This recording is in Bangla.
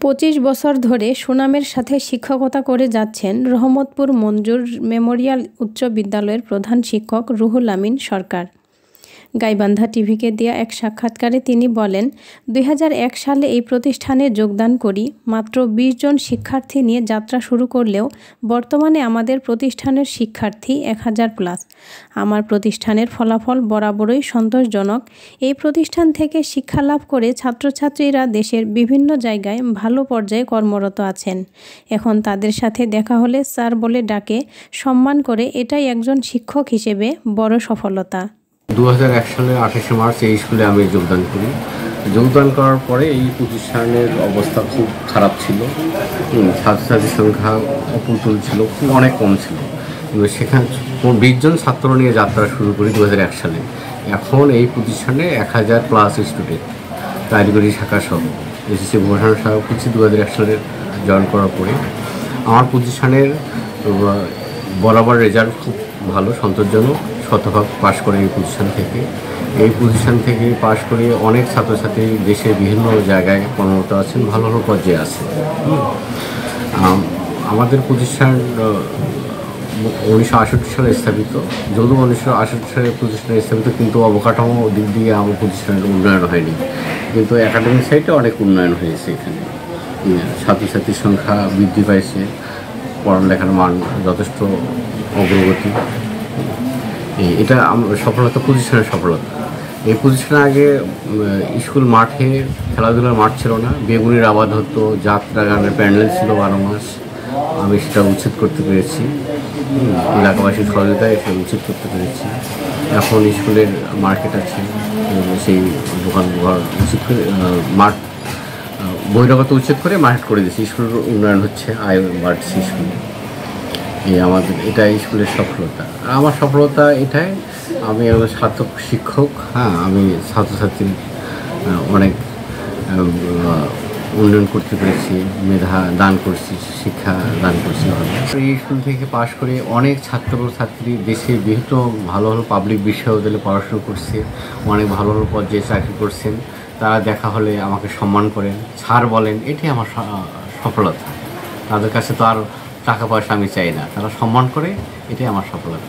25 বছর ধরে সুনামের সাথে শিক্ষকতা করে যাচ্ছেন রহমতপুর মঞ্জুর মেমোরিয়াল উচ্চ বিদ্যালয়ের প্রধান শিক্ষক রুহুল আমিন সরকার। গাইবান্ধা টিভিকে দেয়া এক সাক্ষাৎকারে তিনি বলেন, 2001 সালে এই প্রতিষ্ঠানে যোগদান করি। মাত্র 20 জন শিক্ষার্থী নিয়ে যাত্রা শুরু করলেও বর্তমানে আমাদের প্রতিষ্ঠানের শিক্ষার্থী 1000+। আমার প্রতিষ্ঠানের ফলাফল বরাবরই সন্তোষজনক। এই প্রতিষ্ঠান থেকে শিক্ষালাভ করে ছাত্রছাত্রীরা দেশের বিভিন্ন জায়গায় ভালো পর্যায়ে কর্মরত আছেন। এখন তাদের সাথে দেখা হলে স্যার বলে ডাকে, সম্মান করে, এটাই একজন শিক্ষক হিসেবে বড় সফলতা। 2001 সালের 28শে মার্চ এই স্কুলে আমি যোগদান করি। যোগদান করার পরে এই প্রতিষ্ঠানের অবস্থা খুব খারাপ ছিল। ছাত্রছাত্রীর সংখ্যা অপ্রতুল ছিল, খুব অনেক কম ছিল। সেখানে 20 জন ছাত্র নিয়ে যাত্রা শুরু করি 2001 সালে। এখন এই প্রতিষ্ঠানে 1000+ স্টুডেন্ট, কারিগরি শাখা সহ এসএসসি ভূষণ সহ কিছু 2001 সালে জয়েন করার পরে আমার প্রতিষ্ঠানের বরাবর রেজাল্ট খুব ভালো, সন্তোষজনক। শতভাগ পাশ করে এই প্রতিষ্ঠান থেকে পাশ করে অনেক ছাত্রছাত্রী দেশের বিভিন্ন জায়গায় কর্মরত আছেন, ভালো ভালো পর্যায়ে আছে। আমাদের প্রতিষ্ঠান 1968 সালে স্থাপিত। যদিও 1968 সালে প্রতিষ্ঠানে স্থাপিত, কিন্তু অবকাঠামো দিক দিয়ে আমার প্রতিষ্ঠানের উন্নয়ন হয়নি। কিন্তু একাডেমিক সাইডে অনেক উন্নয়ন হয়েছে। এখানে ছাত্রছাত্রীর সংখ্যা বৃদ্ধি পাইছে, পড়ালেখার মান যথেষ্ট অগ্রগতি। এটা সফলতা, প্রতিষ্ঠানের সফলতা। এই প্রতিষ্ঠানে আগে স্কুল মাঠে খেলাধুলার মাঠ ছিল না, বেগুনির আবাদ হতো, যাত্রা গানের প্যান্ডেল ছিল 12 মাস। আমি সেটা উচ্ছেদ করতে পেরেছি, এলাকাবাসীর সহযোগিতায় সেটা উচ্ছেদ করতে পেরেছি। এখন স্কুলের মার্কেট আছে, সেই দোকান উচ্ছেদ করে মাঠ বহিরাগত উচ্ছেদ করে মার্কেট করে দিয়েছি। স্কুলের উন্নয়ন হচ্ছে, আয় বাড়ছে স্কুলে। আমাদের এটা স্কুলের সফলতা। আমার সফলতা এটাই, আমি একজন সার্থক শিক্ষক। আমি ছাত্রছাত্রীর অনেক উন্নয়ন করতে পেরেছি, মেধা দান করছি, শিক্ষা দান করছি। এই স্কুল থেকে পাশ করে অনেক ছাত্রছাত্রী দেশে বিভিন্ন ভালো ভালো পাবলিক বিশ্ববিদ্যালয়ে পড়াশুনো করছে, অনেক ভালো ভালো পর্যায়ে চাকরি করছেন। তারা দেখা হলে আমাকে সম্মান করেন, স্যার বলেন, এটাই আমার সফলতা। তাদের কাছে তো আর টাকা পয়সা আমি চাই না, তারা সম্মান করে, এটাই আমার সফলতা।